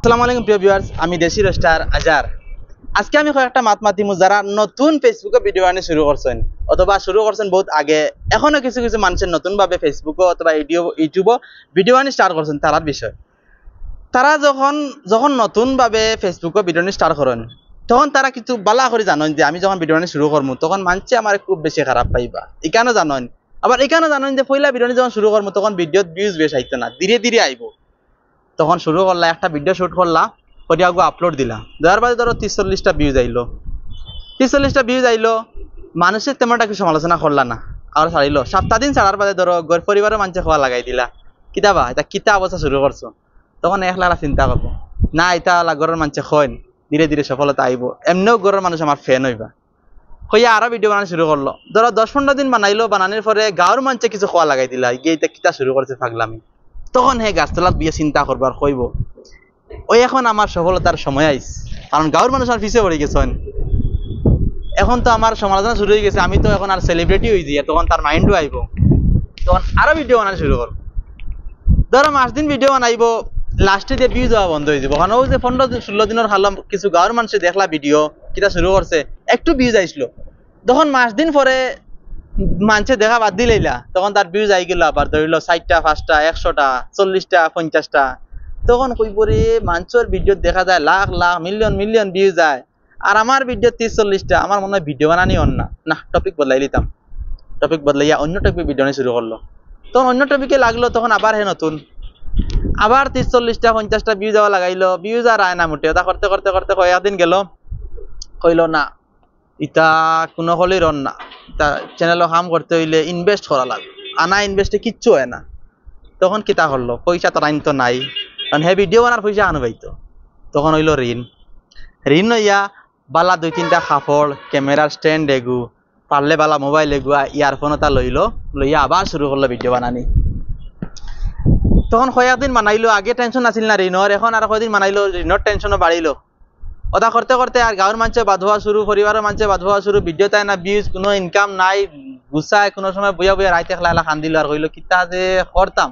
আসসালামু আলাইকুম প্রিয় ভিউয়ার্স, আমি দেশি রোস্টার আজার। আজকে আমি কয়েকটা মাতমাতিমু যারা নতুন ফেসবুকে ভিডিও বানানো শুরু করছেন অথবা শুরু করছেন বহুত আগে, এখনো কিছু কিছু মানুষের নতুনভাবে ফেসবুকে অথবা ইউটিউবে ভিডিও বানানো স্টার্ট করছেন তারার বিষয়। তারা যখন যখন নতুনভাবে ফেসবুকে ভিডিও বানানো স্টার্ট করেন তখন তারা কিছু বালা করে জানেন যে আমি যখন ভিডিও বানানো শুরু করবো তখন মানুষে আমার খুব বেশি খারাপ পাইবা, এখানে জানেন। আবার এখানে জানেন যে পয়লা ভিডিও যখন শুরু করবো তখন ভিডিওত ভিউজ বেশ আইতো না, ধীরে ধীরে আইব। তখন শুরু করলা একটা ভিডিও শুট করলা, ওইটা আগে আপলোড দিলা, দেওয়ার বাদে ধরো 43টা ভিউজ আইলো। 43টা ভিউজ আইলো, মানুষের তেমনটা কিছু সমালোচনা করলা না, আর ছাড়িলো। সপ্তাহ দিন ছাড়ার বাদে ধরো ঘর পরিবারের মানুষে খাওয়া লাগাই দিলা, কিতাবা এটা কিতা অবস্থা শুরু করছো। তখন একলা চিন্তা করবো না, এটা ঘরের মানুষে খয়েন, ধীরে ধীরে সফলতা আইব, এমনিও ঘরের মানুষ আমার ফ্যান হইবা। হইয়া আরো ভিডিও বানানো শুরু করলো, ধরো 10-15 দিন বানাইলো, বানানোর পরে গাঁর মানুষে কিছু খাওয়া লাগাই দিলা, গিয়ে এটা কিতা শুরু করছে পাগলামি। তখন হে গাছতলাত বিয়ে চিন্তা করবার কইব ওই এখন আমার সফলতার সময় আইস, কারণ গাঁর মানুষ আর পিছিয়ে পড়ে গেছেন। এখন তো আমার সমালোচনা শুরু হয়ে গেছে, আমি তো এখন আর সেলিব্রিটি হয়ে যাই, তখন তার মাইন্ডও আইব, তখন আরো ভিডিও বানানো শুরু করবো। ধরো 5 দিন ভিডিও বানাইবো, লাস্টে দিয়ে ভিউজ হওয়া বন্ধ হয়ে যাবো, কারণ ওই যে 15-16 দিনের খালাম কিছু গাঁর মানুষে দেখলা ভিডিও কিটা শুরু করছে, একটু ভিউজ আইসলো, তখন 5 দিন পরে মানুষে দেখা বাদ দিলেইলা, তখন তার ভিউজ আই গেল আবার ধরিল 60টা 5টা 100টা 40টা 50টা। তখন কইব রে মানুষের ভিডিও দেখা যায় lakh lakh million million views যায়, আর আমার ভিডিও 30-40টা, আমার মনে হয় ভিডিও বানানি অন্য না, টপিক বদলাই লিতাম। টপিক বদলাইয়া অন্য টপিক ভিডিও শুরু করলো, তখন অন্য টপিকে লাগলো, তখন আবার হে নতুন আবার 30-40টা 50টা ভিউজ যাওয়া লাগাইলো, ভিউজ আর আয় না মোটে। ওটা করতে করতে করতে কয়েকদিন গেল, কইলো না ইটা কোনো হলেই রন না, তা চ্যানেলও কাম করতে হইলে ইনভেস্ট করা লাগবে, আনা ইনভেস্টে কিচ্ছু হয় না। তখন কিতা করলো, পয়সা তো আইন তো নাই, কারণ হে ভিডিও বানার পয়সা আনো পাইতো। তখন হইলো ঋণ। ঋণ হইয়া বালা 2-3টা কাপড়, ক্যামেরার স্ট্যান্ড এগু, পারলে বালা মোবাইল এগুয়া, ইয়ারফোন এটা লইলো, লইয়া আবার শুরু করলো ভিডিও বানানি। তখন কয়েকদিন বানাইলো, আগে টেনশন আছিল না ঋণর, এখন আর কয়েকদিন বানাইলো, ঋণর টেনশনও বাড়িলো। ওটা করতে করতে আর গাঁর মানুষে বাদ হওয়া শুরু, পরিবারের মানুষে বাদ হওয়া শুরু, ভিডিও তাই না ভিউজ, কোনো ইনকাম নাই, গুছায় কোনো সময় বইয়া বইয়া রাইতে খেলা এলা খান্দিল, আর হইলো কিতা যে করতাম,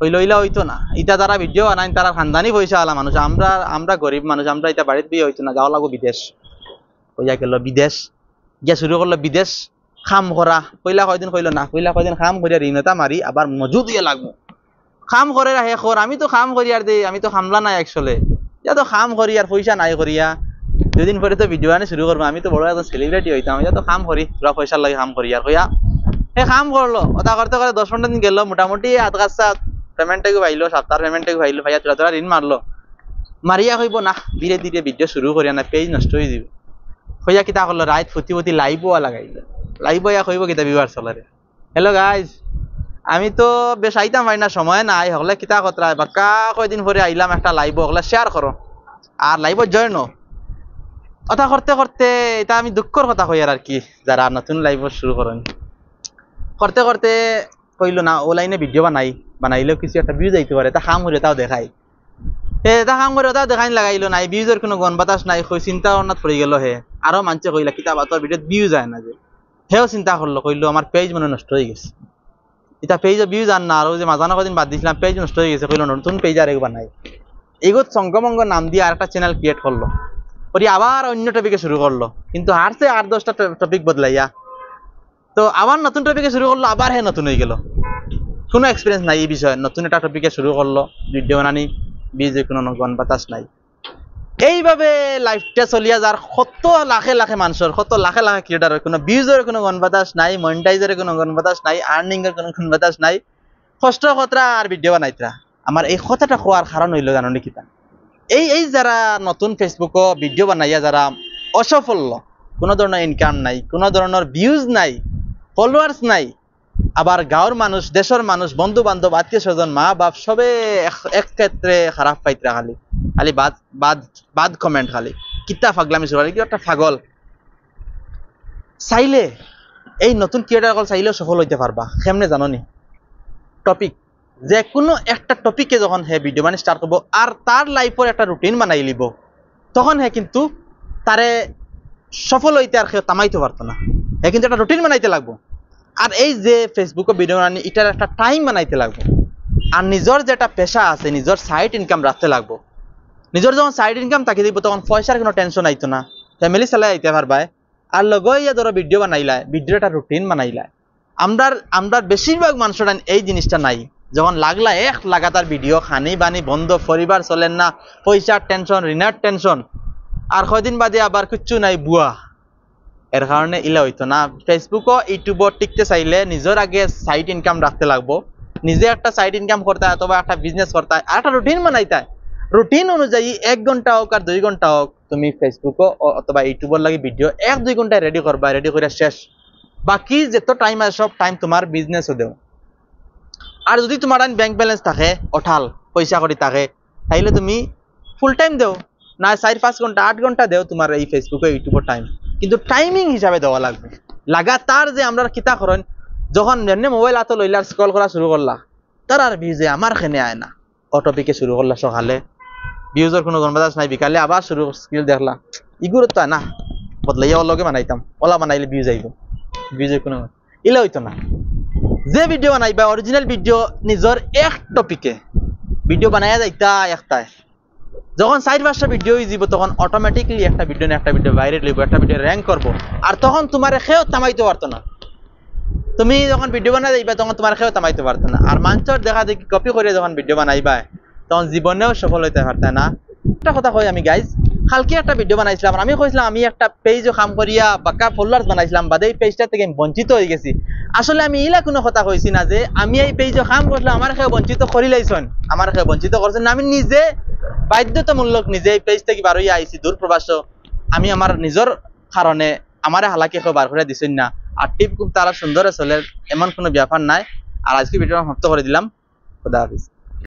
হইলো ইলা হইতো না। ইটা যারা ভিডিও বানাই তারা খানদানি পয়সা আলা মানুষ, আমরা আমরা গরিব মানুষ, আমরা এটা বাড়িতে বিয়ে হইতো না, যাওয়া লাগবো বিদেশ। হইয়া গেল বিদেশ, গিয়া শুরু করলো বিদেশ খাম করা। পয়লা কয়দিন কইলো না, পয়লা কয়দিন খাম করিয়া ঋণ এটা মারি আবার মজুদ ইয়ে লাগবো, খাম করে হে কর, আমি তো খাম করি আর দে, আমি তো খামলা নাই একচলে, ইয়া তো খাম করি আর পয়সা নাই করিয়া, 2 দিন পরে তো ভিডিও আনি শুরু করবো, আমি তো বড় একজন সেলিব্রিটি হইতাম, ইয়া তো খাম করি তোরা পয়সার লাগে খাম করি আর হইয়া হে কাম করলো। ওটা করতে করে 10-15 দিন গেল, মোটামুটি আধ গাছা পেমেন্টটাকে ভাইলো, সপ্তাহ পেমেন্টটাকে ভাইলো, ভাইয়া তোরা তোরা ঋণ মারলো, মারিয়া হইব না ধীরে ধীরে ভিডিও শুরু করিয়া না, পেজ নষ্ট হয়ে যাব। হইয়া কিতা করলো, রাত ফুটি লাইভও লাগাইলো, লাইভ ইয়া হইব কিতা ভিউয়ার চলারে, হ্যালো গাইজ আমি তো বেশ আইতাম পাই না, সময় নাই, হলে কিতা কথা বাক্কা কয়দিন পরে আইলাম একটা লাইভ, হলে শেয়ার করো আর লাইভত জয়েন। কথা করতে করতে এটা আমি দুঃখর কথা কই আর কি, যারা নতুন লাইভ শুরু করেন, করতে করতে কইলো না ও লাইনে ভিডিও বানাইলেও কিছু একটা ভিউজ যাইতে পারে, তা কাম করে তাও দেখাই, এটা কাম করে তাও দেখাই লাগাইলো নাই, ভিউজের কোনো গন বাতাস নাই, চিন্তা ভাবনাত পড়ে গেল হে। আরো মানুষে কইলা কিতাব তোর ভিডিওত ভিউজ যায় না, যে হেও চিন্তা করলো, কইলো আমার পেজ মনে নষ্ট হয়ে গেছে, এটা পেজে ভিউজ আন না, আর ওই যে মাঝানো কদিন বাদ দিয়েছিলাম পেজ নষ্ট হয়ে গেছে, কইলো নতুন পেজ আর একবার নাই। এগোত সঙ্গমঙ্গ নাম দিয়ে আর একটা চ্যানেল ক্রিয়েট করলো, ওরি আবার অন্য টপিকে শুরু করলো, কিন্তু হারছে 8-10টা টপিক বদলাইয়া, তো আবার নতুন টপিকে শুরু করলো, আবার হে নতুন হয়ে গেল, কোনো এক্সপিরিয়েন্স নাই এই বিষয়ে, নতুন একটা টপিকে শুরু করলো ভিডিও বানানি, বিজে কোনো গন বাতাস নাই। এইভাবে লাইফটা চলিয়া যার কত লাখে লাখে মানুষের, কত লাখে লাখে ক্রিয়েটারের কোনো ভিউজের কোনো গন বাতাস নাই, মনিটাইজারের কোনো গন বাতাস নাই, আর্নিং এর কোনো গন বাতাস নাই, কষ্ট কতরা আর ভিডিও বানাইতরা। আমার এই কথাটা কোয়ার কারণ হইলো জানো নাকি, তা এই এই যারা নতুন ফেসবুকও ভিডিও বানাইয়া যারা অসফল, কোনো ধরনের ইনকাম নাই, কোনো ধরনের ভিউজ নাই, ফলোয়ার্স নাই, আবার গাঁর মানুষ, দেশের মানুষ, বন্ধু বান্ধব, আত্মীয় স্বজন, মা বাপ সবে এক ক্ষেত্রে খারাপ পাইতরা, খালি খালি বাদ বাদ বাদ কমেন্ট, খালি কিতা ফাগলামি শুরু, কি একটা পাগল। চাইলে এই নতুন ক্রিয়েটার কল চাইলেও সফল হইতে পারবা, কেমনে জানো নি? টপিক, যে কোনো একটা টপিকে যখন হে ভিডিও মানে স্টার্ট করবো আর তার লাইফের একটা রুটিন বানাই লিব, তখন হে কিন্তু তারে সফল হইতে আর কেউ তামাইতে পারতো না, হে কিন্তু একটা রুটিন বানাইতে লাগবো। আর এই যে ফেসবুকে ভিডিও বানানি, এটার একটা টাইম বানাইতে লাগবো, আর নিজের যেটা পেশা আছে, নিজের সাইড ইনকাম রাখতে লাগবো। নিজের যখন সাইড ইনকাম থাকি দিব তখন পয়সার কোনো টেনশন আইতো না, ফ্যামিলি চালাই আইতে পারবাই। আর লগে ইয়া ধরো ভিডিও বানাইলা, ভিডিও একটা রুটিন বানাইলা। আমরা বেশিরভাগ মানুষের এই জিনিসটা নাই। যখন লাগলা এক লাগাতার ভিডিও, খানি বানি বন্ধ, পরিবার চলেন না, পয়সার টেনশন, ঋণের টেনশন, আর কয়দিন বাদে আবার কিচ্ছু নাই, বুয়া। এর কারণে ইলা হইতো না। ফেসবুকও ইউটিউবও টিকতে চাইলে নিজের আগে সাইড ইনকাম রাখতে লাগবো, নিজে একটা সাইড ইনকাম করতে হয় অথবা একটা বিজনেস করতে হয়, আর একটা রুটিন বানাইতে হয়। রুটিন অনুযায়ী 1 ঘন্টা হোক আর 2 ঘন্টা হোক তুমি ফেসবুকও অথবা ইউটিউবের লাগে ভিডিও 1-2 ঘন্টায় রেডি করবা, রেডি করে শেষ। বাকি যত টাইম আছে সব টাইম তোমার বিজনেসও দেও। আর যদি তোমার ব্যাংক ব্যালেন্স থাকে, অঠাল পয়সা করি থাকে, তাইলে তুমি ফুল টাইম দেও, না 4-5 ঘন্টা 8 ঘন্টা দেও তোমার এই ফেসবুকে ইউটিউবের টাইম। কিন্তু টাইমিং হিসাবে দেওয়া লাগবে। লাগাতার যে আমরা কিতা করেন, যখন এমনি মোবাইল হাতে লইলা স্ক্রল করা শুরু করলা, তার আর ভিউজে আমার খেনে আয় না। অটোপিকে শুরু করলা সকালে, ভিউজের কোনো গণবাজাজ নাই, বিকালে আবার শুরু স্কিল দেখলা, ইগুলো তো না বদলাইয়া লগে বানাইতাম, ওলা বানাইলে ভিউজ আইব, ভিউজের কোনো ইলা হইতো না। যে ভিডিও বানাইবা অরিজিনাল ভিডিও, নিজের এক টপিকে ভিডিও বানাইয়া যাইতা একটাই। যখন 4-5টা ভিডিও যাব তখন অটোমেটিকলি একটা ভিডিও বাইরে লইব, একটা ভিডিও র্যাঙ্ক করবো। আর তখন তোমার খেয়েও থামাইতে পারতো না। তুমি যখন ভিডিও বানাই যাইবা তখন তোমার খেয়েও থামাইতে পারতো না। আর মানুষের দেখা দেখি কপি করে যখন ভিডিও বানাইবা তখন জীবনেও সফল হইতে পারতে না। একটা কথা কই আমি গাইজ, কালকে একটা ভিডিও বানাইছিলাম, আমি কইছিলাম আমি একটা পেজও কাম করিয়া বাকা ফলোয়ার্স বানাইছিলাম, বাদে এই পেজটা থেকে আমি বঞ্চিত হয়ে গেছি। আসলে আমি ইলা কোনো কথা কইছি না যে আমি এই পেজও কাম করলাম আমার খেয়ে বঞ্চিত করিলাইছেন, আমার খেয়ে বঞ্চিত করছেন না। আমি নিজে বাধ্যতামূলক নিজে এই পেজ থেকে বার হইয়া আইছি, দূর প্রবাস। আমি আমার নিজের কারণে আমার হালাকি কেউ বার করে দিছেন না। আর টিপ খুব তারা সুন্দর চলে, এমন কোনো ব্যাপার নাই। আর আজকে ভিডিওটা সমাপ্ত করে দিলাম। খুদা হাফিজ।